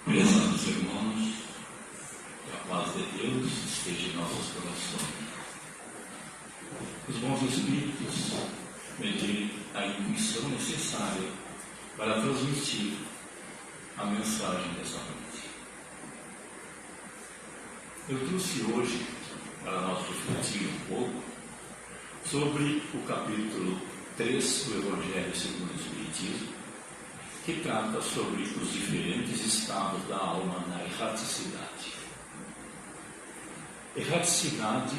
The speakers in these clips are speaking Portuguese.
Prezados irmãos, que a paz de Deus esteja em nossos corações. Os bons espíritos medirem a intuição necessária para transmitir a mensagem dessa noite. Eu trouxe hoje, para nós refletir um pouco, sobre o capítulo 3 do Evangelho segundo o Espiritismo, que trata sobre os diferentes estados da alma na erraticidade. Erraticidade,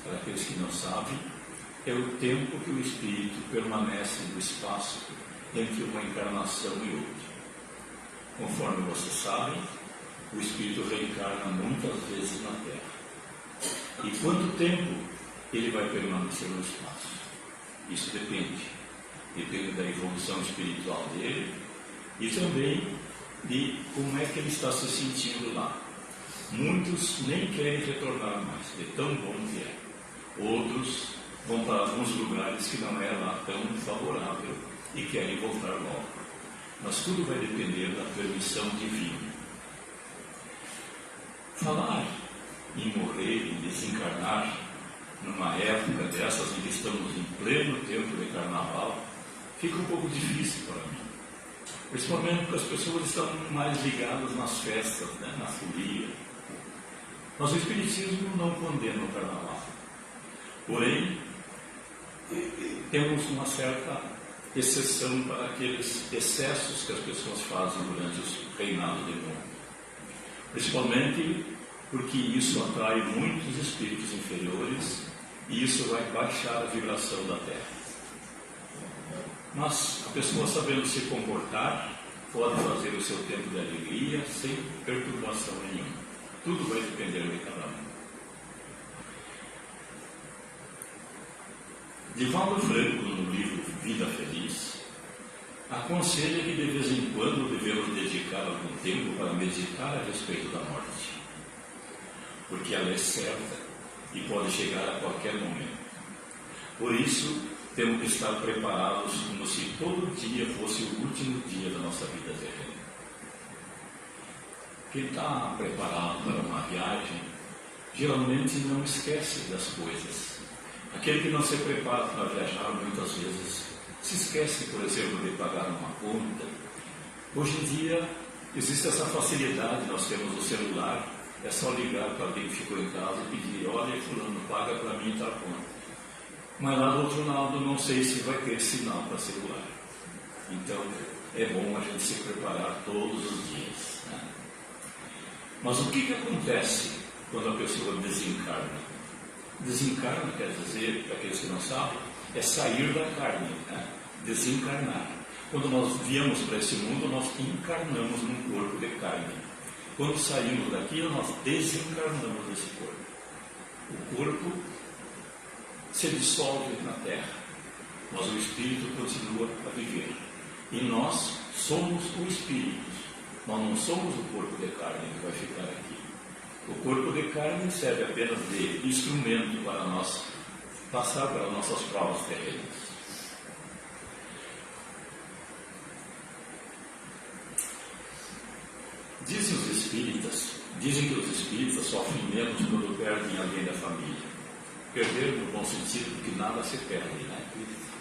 para aqueles que não sabem, é o tempo que o espírito permanece no espaço entre uma encarnação e outra. Conforme vocês sabem, o espírito reencarna muitas vezes na Terra. E quanto tempo ele vai permanecer no espaço? Isso depende da evolução espiritual dele e também de como é que ele está se sentindo lá. Muitos nem querem retornar mais, de tão bom que é. Outros vão para alguns lugares que não é lá tão favorável e querem voltar logo. Mas tudo vai depender da permissão divina. Falar em morrer, em desencarnar, numa época dessas em que estamos em pleno tempo de carnaval, fica um pouco difícil para mim. Principalmente porque as pessoas estão mais ligadas nas festas, né, na folia. Mas o Espiritismo não condena o carnaval. Porém, temos uma certa exceção para aqueles excessos que as pessoas fazem durante os reinados do mundo. Principalmente porque isso atrai muitos espíritos inferiores e isso vai baixar a vibração da Terra. Mas a pessoa, sabendo se comportar, pode fazer o seu tempo de alegria sem perturbação nenhuma. Tudo vai depender de cada um. Divaldo Franco, no livro Vida Feliz, aconselha que de vez em quando devemos dedicar algum tempo para meditar a respeito da morte, porque ela é certa e pode chegar a qualquer momento. Por isso, temos que estar preparados como se todo dia fosse o último dia da nossa vida terrena. Quem está preparado para uma viagem, geralmente não esquece das coisas. Aquele que não se prepara para viajar, muitas vezes, se esquece, por exemplo, de pagar uma conta. Hoje em dia, existe essa facilidade, nós temos o celular, é só ligar para alguém que ficou em casa e pedir: olha, fulano, paga para mim tal conta. Mas lá do outro lado, não sei se vai ter sinal para celular. Então, é bom a gente se preparar todos os dias, né? Mas o que acontece quando a pessoa desencarna? Desencarna quer dizer, para aqueles que não sabem, é sair da carne, né? Desencarnar. Quando nós viemos para esse mundo, nós encarnamos num corpo de carne. Quando saímos daqui, nós desencarnamos desse corpo. O corpo se dissolve na Terra, mas o Espírito continua a viver. E nós somos o Espírito, nós não somos o corpo de carne que vai ficar aqui. O corpo de carne serve apenas de instrumento para nós passar pelas nossas provas terrenas. Dizem que os espíritas sofrem menos quando perdem alguém da família. Perder no bom sentido, porque nada se perde, né?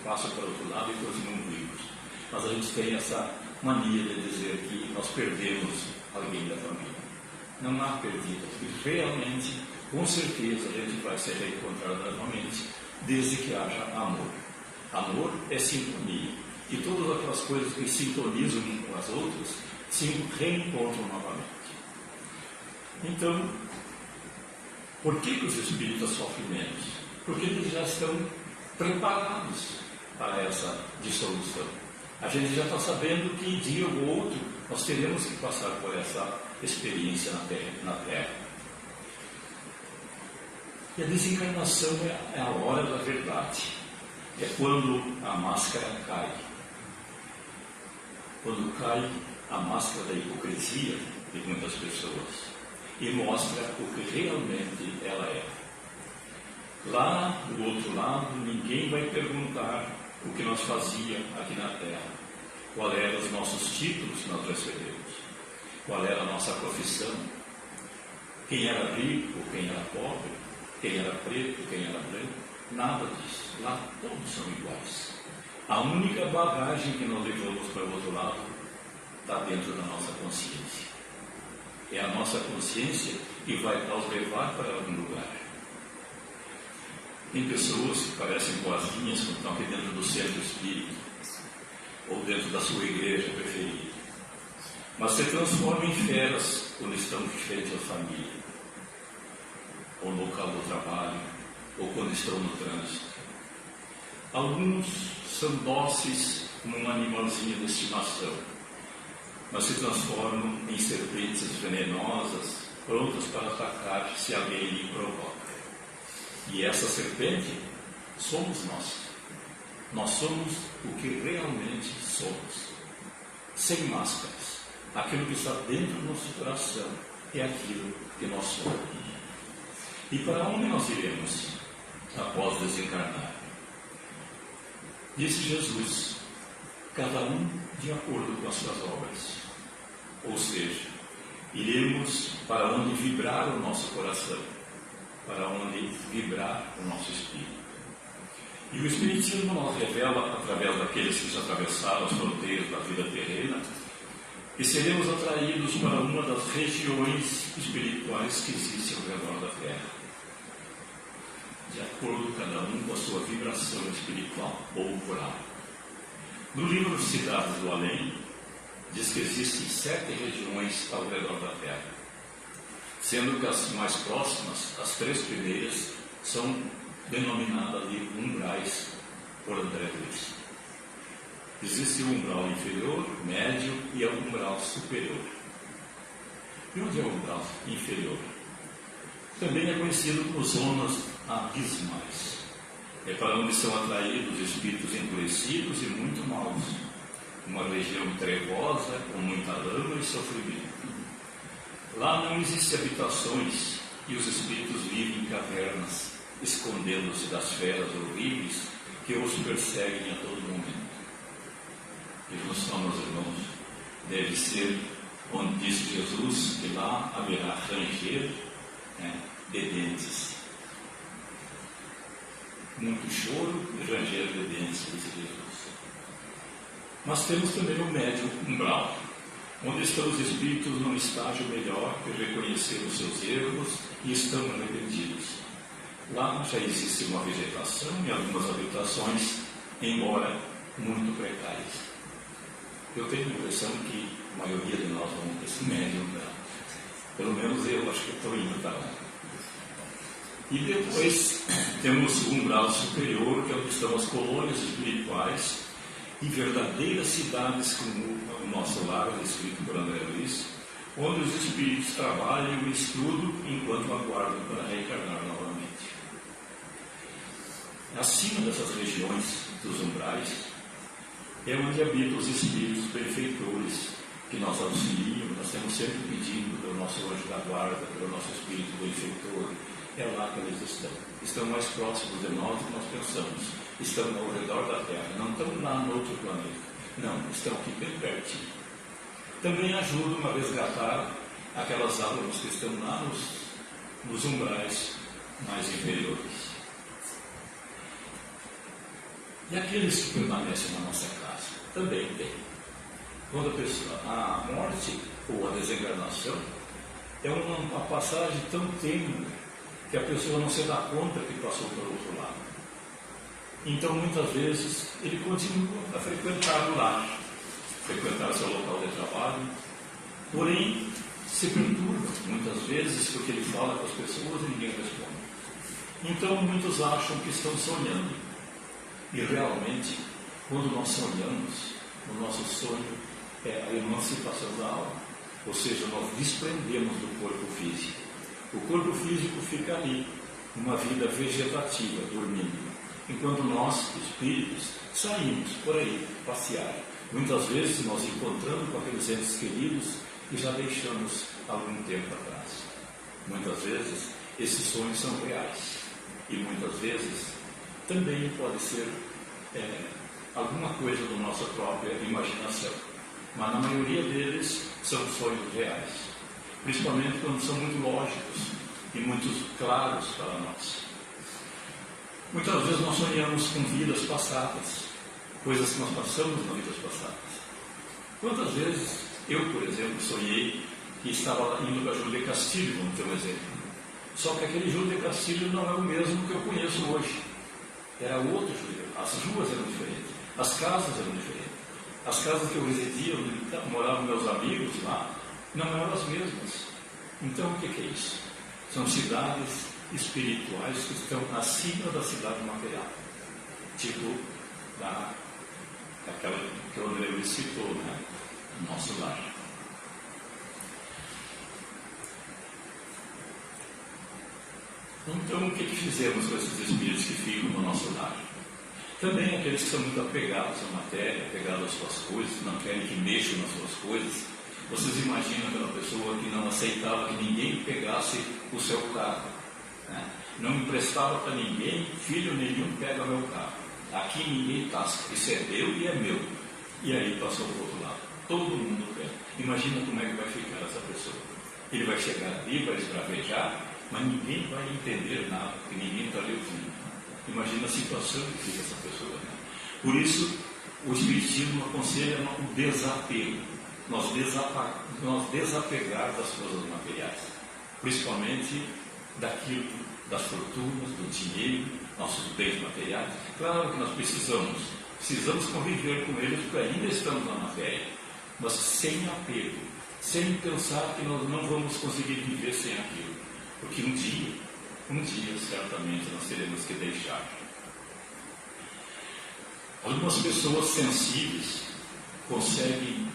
Passa para o outro lado e continuam vivos. Mas a gente tem essa mania de dizer que nós perdemos alguém da família. Não há perdido, porque realmente, com certeza, a gente vai se reencontrar novamente, desde que haja amor. Amor é sintonia. E todas aquelas coisas que sintonizam umas com as outras se reencontram novamente. Então, por que os espíritas sofrem menos? Porque eles já estão preparados para essa dissolução. A gente já está sabendo que dia ou outro nós teremos que passar por essa experiência na Terra. E a desencarnação é a hora da verdade. É quando a máscara cai. Quando cai a máscara da hipocrisia de muitas pessoas e mostra o que realmente ela é. Lá do outro lado, ninguém vai perguntar o que nós fazíamos aqui na Terra, qual eram os nossos títulos que nós recebemos. qual era a nossa profissão, quem era rico, quem era pobre, quem era preto, quem era branco, nada disso. Lá todos são iguais. A única bagagem que nós levamos para o outro lado está dentro da nossa consciência. É a nossa consciência que vai nos levar para algum lugar. Tem pessoas que parecem boazinhas quando estão aqui dentro do centro espírita, ou dentro da sua igreja preferida, mas se transformam em feras quando estão de frente à família, ou no local do trabalho, ou quando estão no trânsito. Alguns são dóceis como um animalzinho de estimação, mas se transformam em serpentes venenosas, prontas para atacar se alguém lhe provoca. E essa serpente somos nós. Nós somos o que realmente somos, sem máscaras. Aquilo que está dentro do nosso coração é aquilo que nós somos. E para onde nós iremos após desencarnar? Disse Jesus, cada um de acordo com as suas obras. Ou seja, iremos para onde vibrar o nosso coração, para onde vibrar o nosso espírito. E o Espiritismo nos revela, através daqueles que já atravessaram as fronteiras da vida terrena, que seremos atraídos para uma das regiões espirituais que existem ao redor da Terra, de acordo cada um com a sua vibração espiritual ou moral. No livro Cidades do Além, diz que existem 7 regiões ao redor da Terra, sendo que as mais próximas, as 3 primeiras, são denominadas de umbrais por André Luiz. Existe o umbral inferior, médio e o umbral superior. E onde é o umbral inferior? Também é conhecido como zonas abismais. É para onde são atraídos espíritos endurecidos e muito maus. Uma região trevosa, com muita lama e sofrimento. Lá não existem habitações e os espíritos vivem em cavernas, escondendo-se das feras horríveis que os perseguem a todo momento. E noção, meus irmãos, deve ser onde disse Jesus que lá haverá ranger de dentes. Muito choro e ranger de dentes, disse Jesus. Mas temos também o médio umbral, onde estão os espíritos num estágio melhor que reconhecer os seus erros e estão arrependidos. Lá já existe uma vegetação e algumas habitações, embora muito precárias. Eu tenho a impressão que a maioria de nós vamos ter esse médio umbral. Pelo menos eu acho que estou indo para lá. E depois temos o umbral superior, que é onde estão as colônias espirituais e verdadeiras cidades como o nosso lar, escrito por André Luiz, onde os espíritos trabalham e estudam enquanto aguardam para reencarnar novamente. Acima dessas regiões dos umbrais é onde habitam os espíritos benfeitores que nós auxiliam, nós temos sempre pedindo pelo nosso anjo da guarda, pelo nosso espírito benfeitor. É lá que eles estão. Estão mais próximos de nós do que nós pensamos. Estão ao redor da Terra, não estão lá no outro planeta. Não, estão aqui bem pertinho. Também ajudam a resgatar aquelas almas que estão lá nos umbrais mais inferiores. E aqueles que permanecem na nossa casa também tem. Quando a morte ou a desencarnação é uma passagem tão tênue que a pessoa não se dá conta que passou para o outro lado. Então, muitas vezes, ele continua a frequentar o lar, frequentar seu local de trabalho, porém, se perturba, muitas vezes, porque ele fala com as pessoas e ninguém responde. Então, muitos acham que estão sonhando. E, realmente, quando nós sonhamos, o nosso sonho é a emancipação da alma. Ou seja, nós desprendemos do corpo físico. O corpo físico fica ali, uma vida vegetativa, dormindo, enquanto nós, espíritos, saímos por aí, passear. Muitas vezes nós encontramos com aqueles entes queridos que já deixamos algum tempo atrás. Muitas vezes esses sonhos são reais e muitas vezes também pode ser alguma coisa da nossa própria imaginação. mas na maioria deles são sonhos reais, principalmente quando são muito lógicos e muito claros para nós. Muitas vezes nós sonhamos com vidas passadas, coisas que nós passamos nas vidas passadas. Quantas vezes eu, por exemplo, sonhei que estava indo para Júlio de Castilho, vamos ter um exemplo. Só que aquele Júlio de Castilho não é o mesmo que eu conheço hoje. Era outro Júlio. As ruas eram diferentes, as casas eram diferentes. As casas que eu residia, onde moravam meus amigos lá, não eram as mesmas. Então, o que é isso? São cidades espirituais que estão acima da cidade material. Tipo, aquela que o André Luiz citou, né? Nosso lar. Então, o que fizemos com esses espíritos que ficam no nosso lar? Também aqueles que são muito apegados à matéria, apegados às suas coisas, não querem que mexam nas suas coisas. Vocês imaginam aquela pessoa que não aceitava que ninguém pegasse o seu carro, né? Não emprestava para ninguém, filho nenhum pega meu carro. Aqui ninguém tasca, isso é meu e é meu. E aí passou para o outro lado. Todo mundo pega. Imagina como é que vai ficar essa pessoa. Ele vai chegar ali, vai esbravejar, mas ninguém vai entender nada, porque ninguém está lhe ouvindo. Imagina a situação que fica essa pessoa, né? Por isso, o Espiritismo aconselha o desapego. Nós desapegar das coisas materiais, principalmente daquilo, das fortunas, do dinheiro, nossos bens materiais. Claro que nós precisamos conviver com eles, porque ainda estamos na matéria, mas sem apego, sem pensar que nós não vamos conseguir viver sem aquilo, porque um dia certamente nós teremos que deixar. Algumas pessoas sensíveis conseguem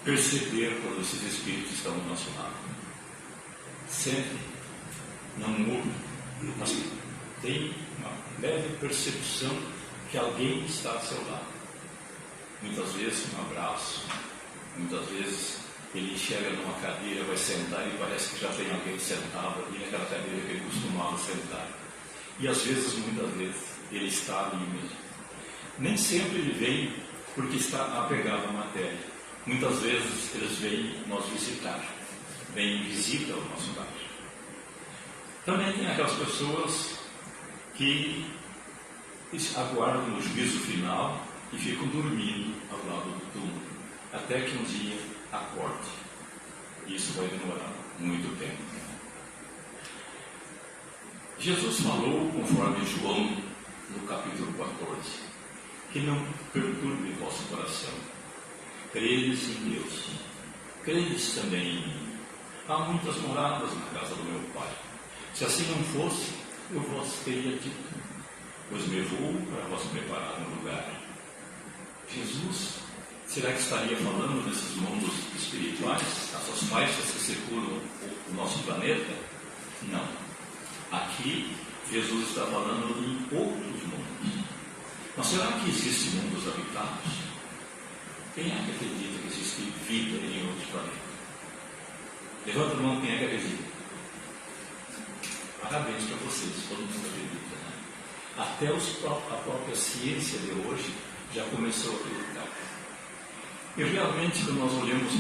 perceber quando esses espíritos estão do nosso lado. Sempre não ouvem, mas tem uma leve percepção que alguém está ao seu lado. Muitas vezes um abraço, muitas vezes ele enxerga numa cadeira, vai sentar e parece que já tem alguém sentado ali naquela cadeira que ele costumava sentar. E às vezes, muitas vezes, ele está ali mesmo. Nem sempre ele vem porque está apegado à matéria. Muitas vezes eles vêm nos visitar, vêm em visita ao nosso lar. Também tem aquelas pessoas que aguardam o juízo final e ficam dormindo ao lado do túmulo, até que um dia acorde. Isso vai demorar muito tempo. Jesus falou, conforme João, no capítulo 14, que não perturbe vosso coração. Credes em Deus, credes também em mim. Há muitas moradas na casa do meu Pai. Se assim não fosse, eu vos teria dito, pois me vou para vos preparar um lugar. Jesus, será que estaria falando desses mundos espirituais, essas faixas que circulam o nosso planeta? Não. Aqui, Jesus está falando em outros mundos. Mas será que existem mundos habitados? Quem é que acredita que existe vida em outros planetas? Levanta a mão, quem é que acredita? Parabéns para vocês, todo mundo acredita, né? Até a própria ciência de hoje já começou a acreditar. E realmente, quando nós olhamos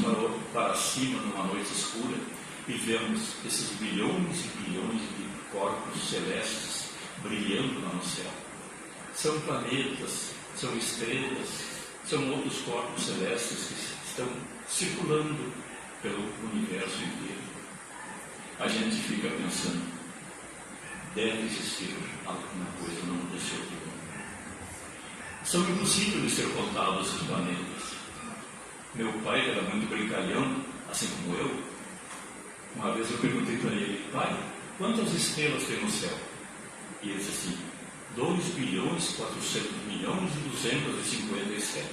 para cima numa noite escura e vemos esses bilhões e bilhões de corpos celestes brilhando lá no céu, são planetas, são estrelas, são outros corpos celestes que estão circulando pelo universo inteiro. A gente fica pensando, deve existir alguma coisa não desse outro mundo. São impossíveis de ser contados esses planetas. Meu pai era muito brincalhão, assim como eu. Uma vez eu perguntei para ele, pai, quantas estrelas tem no céu? E ele disse assim, 2.400.257.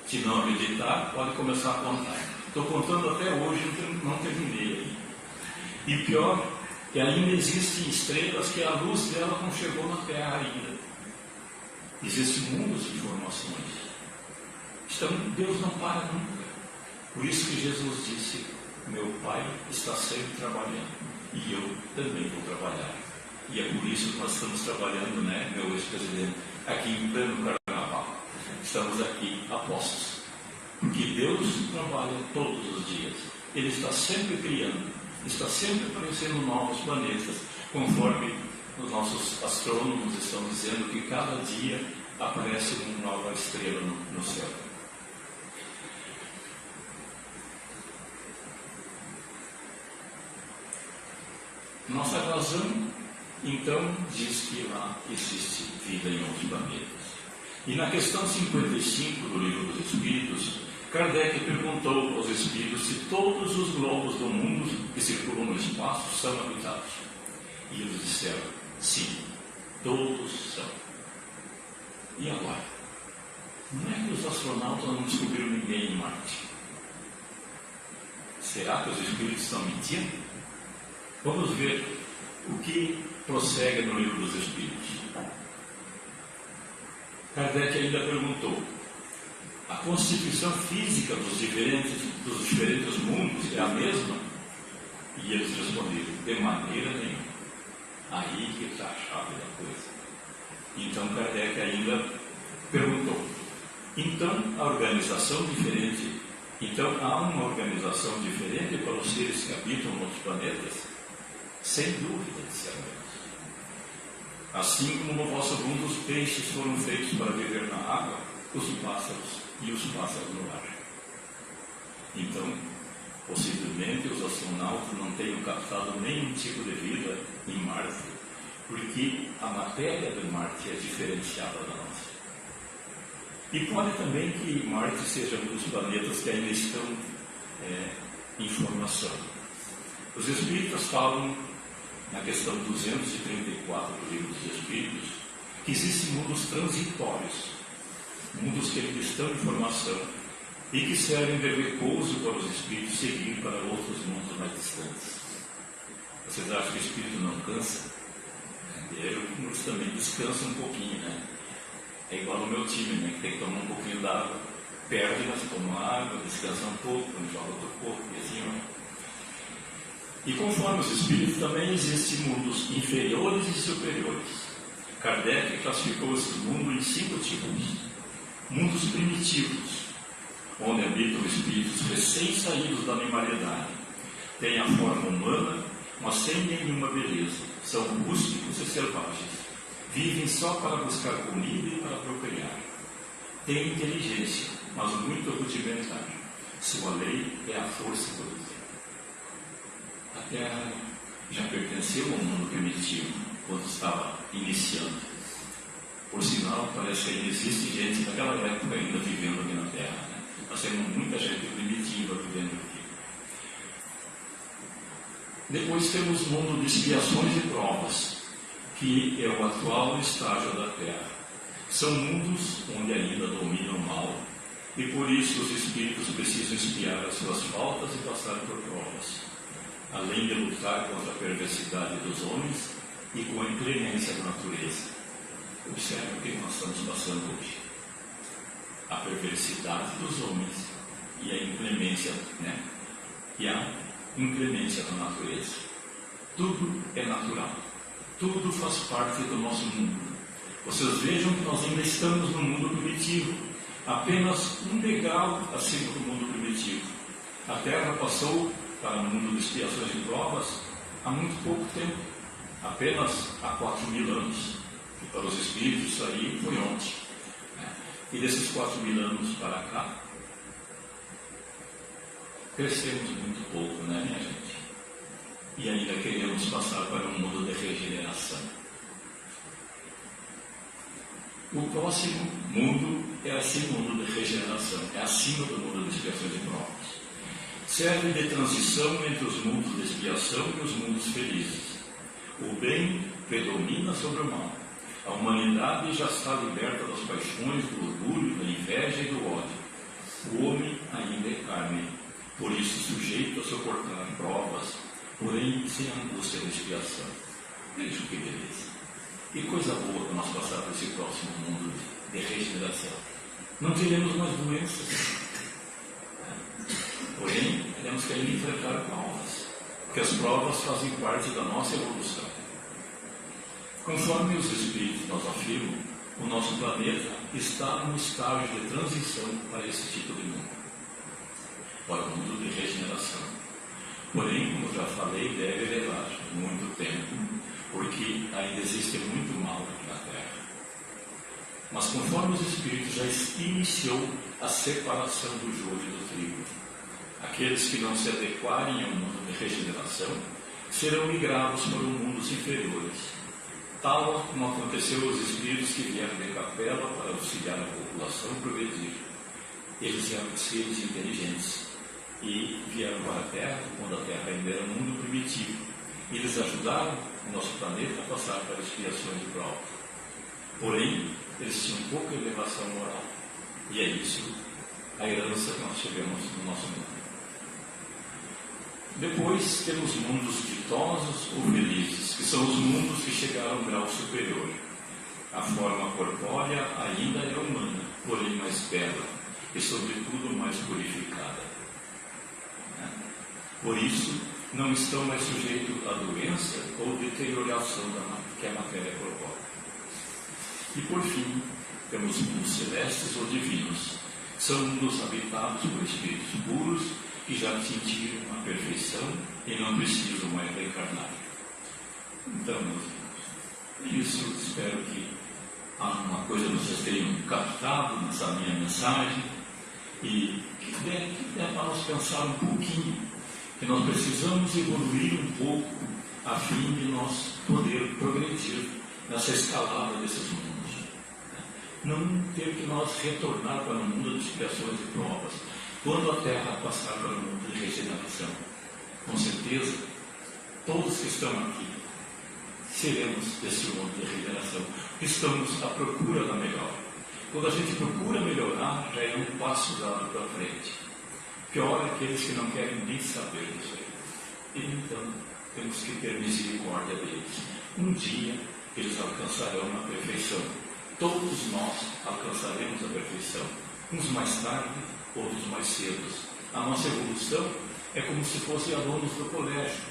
Se não acreditar, pode começar a contar. Estou contando até hoje, não terminei ainda. E pior, que ainda existem estrelas que a luz dela não chegou na Terra ainda. Existem mundos de informações. Então, Deus não para nunca. Por isso que Jesus disse, meu Pai está sempre trabalhando, e eu também vou trabalhar. E é por isso que nós estamos trabalhando, né, meu ex-presidente, aqui em pleno carnaval. Estamos aqui a postos. Porque Deus trabalha todos os dias. Ele está sempre criando, está sempre aparecendo novos planetas, conforme os nossos astrônomos estão dizendo que cada dia aparece uma nova estrela no céu. Nossa razão, então, diz que lá existe vida em outros planetas. E na questão 55 do Livro dos Espíritos, Kardec perguntou aos Espíritos se todos os globos do mundo que circulam no espaço são habitados. E eles disseram, sim, todos são. E agora? Não é que os astronautas não descobriram ninguém em Marte? Será que os Espíritos estão mentindo? Vamos ver o que prossegue no Livro dos Espíritos. Kardec ainda perguntou, a constituição física dos diferentes mundos é a mesma? E eles responderam, de maneira nenhuma. Aí que está a chave da coisa. Então Kardec ainda perguntou, então há uma organização diferente para os seres que habitam outros planetas? Sem dúvida, disseram eles. Assim como no vosso mundo os peixes foram feitos para viver na água, os pássaros no ar. Então, possivelmente os astronautas não tenham captado nenhum tipo de vida em Marte, porque a matéria de Marte é diferenciada da nossa. E pode também que Marte seja um dos planetas que ainda estão em formação. Os Espíritas falam, na questão 234 do Livro dos Espíritos, que existem mundos transitórios, mundos que ainda estão em formação e que servem de repouso para os Espíritos seguir para outros mundos mais distantes. Vocês acham que o Espírito não cansa? Eles também descansam um pouquinho, né? É igual no meu time, né? Que tem que tomar um pouquinho d'água, perde, mas toma água, descansa um pouco, joga outro pouco, e assim vai. E conforme os Espíritos, também existem mundos inferiores e superiores. Kardec classificou esses mundos em 5 tipos. Mundos primitivos, onde habitam espíritos recém-saídos da animalidade. Têm a forma humana, mas sem nenhuma beleza. São rústicos e selvagens. Vivem só para buscar comida e para procriar. Têm inteligência, mas muito rudimentar. Sua lei é a força do Deus. A Terra já pertenceu ao mundo primitivo, quando estava iniciando. Por sinal, parece que ainda existe gente naquela época ainda vivendo aqui na Terra. Né? Nós temos muita gente primitiva vivendo aqui. Depois temos o mundo de expiações e provas, que é o atual estágio da Terra. São mundos onde ainda domina o mal, e por isso os espíritos precisam expiar as suas faltas e passar por provas, além de lutar contra a perversidade dos homens e com a inclemência da natureza. Observe o que nós estamos passando hoje. A perversidade dos homens e a inclemência, né? E a inclemência da natureza. Tudo é natural. Tudo faz parte do nosso mundo. Vocês vejam que nós ainda estamos no mundo primitivo, apenas um degrau acima do mundo primitivo. A Terra passou para o mundo de expiações e provas há muito pouco tempo, apenas há 4.000 anos. E para os espíritos isso aí foi ontem. E desses 4.000 anos para cá, crescemos muito pouco, né, minha gente? E ainda queremos passar para um mundo de regeneração. O próximo mundo é assim, mundo de regeneração, é acima do mundo de expiações e provas. Serve de transição entre os mundos de expiação e os mundos felizes. O bem predomina sobre o mal. A humanidade já está liberta das paixões, do orgulho, da inveja e do ódio. O homem ainda é carne, por isso sujeito a suportar provas, porém sem angústia de expiação. Veja que beleza. Que coisa boa para nós passar por esse próximo mundo de regeneração. Não teremos mais doenças. Porém, teremos que ainda enfrentar provas, porque as provas fazem parte da nossa evolução. Conforme os Espíritos nos afirmam, o nosso planeta está num estágio de transição para esse tipo de mundo. para o mundo de regeneração. Porém, como já falei, deve levar muito tempo, porque ainda existe muito mal aqui na Terra. Mas conforme os Espíritos já iniciou a separação do joio e do trigo, aqueles que não se adequarem ao mundo de regeneração serão migrados para os mundos inferiores, tal como aconteceu aos espíritos que vieram de Capela para auxiliar a população progredir. Eles eram seres inteligentes e vieram para a Terra, quando a Terra ainda era um mundo primitivo. E eles ajudaram o nosso planeta a passar para expiações de prova. Porém, eles tinham pouca elevação moral. E é isso a herança que nós tivemos no nosso mundo. Depois temos mundos ditosos ou felizes, que são os mundos que chegaram a um grau superior. A forma corpórea ainda é humana, porém mais bela e, sobretudo, mais purificada. Por isso, não estão mais sujeitos à doença ou deterioração que é a matéria corpórea. E, por fim, temos mundos celestes ou divinos. São mundos habitados por espíritos puros que já atingiram a perfeição e não precisam mais reencarnar. Então, meus irmãos, isso espero que alguma coisa vocês tenham captado nessa minha mensagem e que dê para nós pensar um pouquinho, que nós precisamos evoluir um pouco a fim de nós poder progredir nessa escalada desses mundos. Não ter que nós retornar para o mundo de expiações e provas, quando a Terra passar para o mundo de regeneração. Com certeza, todos que estão aqui seremos desse mundo de regeneração. Estamos à procura da melhora. Quando a gente procura melhorar, já é um passo dado para frente. Pior é aqueles que não querem nem saber disso aí. Então, temos que ter misericórdia deles. Um dia, eles alcançarão a perfeição. Todos nós alcançaremos a perfeição. Uns mais tarde, outros mais cedo. A nossa evolução é como se fossem alunos do colégio.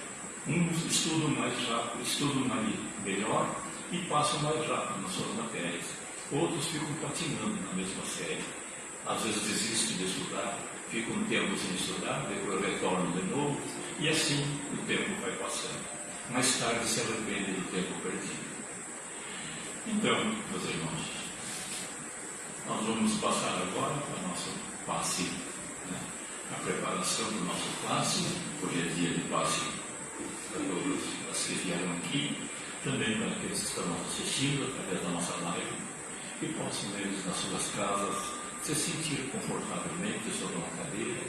Uns estudam mais rápido, estudam melhor e passam mais rápido nas suas matérias. Outros ficam patinando na mesma série. Às vezes desistem de estudar, ficam um tempo sem estudar, depois retornam de novo, e assim o tempo vai passando. Mais tarde se arrependem do tempo perdido. Então, meus irmãos, nós vamos passar agora para o nosso passe, a preparação do nosso passe. Hoje é dia de passe para todos os que vieram aqui, também para aqueles que estão nos assistindo através da nossa live, que possam eles nas suas casas se sentir confortavelmente sobre uma cadeira.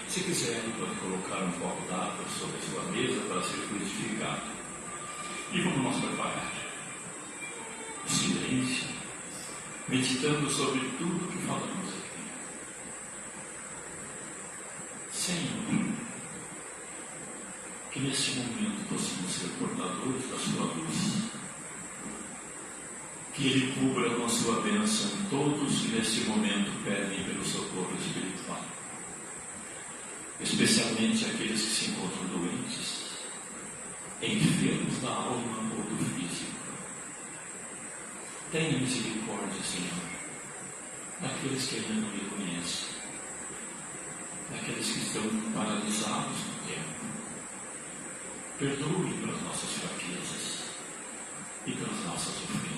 Se quiserem, pode colocar um copo d'água sobre a sua mesa para ser fluidificado. E vamos nos preparar. O silêncio, meditando sobre tudo que falamos aqui. Senhor, que neste momento possamos ser portadores da sua luz, que Ele cubra com a sua bênção todos que neste momento pedem pelo socorro espiritual, especialmente aqueles que se encontram doentes, enfermos da alma ou do físico. Tenha misericórdia, Senhor, daqueles que ainda não me conhecem, daqueles que estão paralisados no tempo. Perdoe pelas nossas fraquezas e pelas nossas ofensas.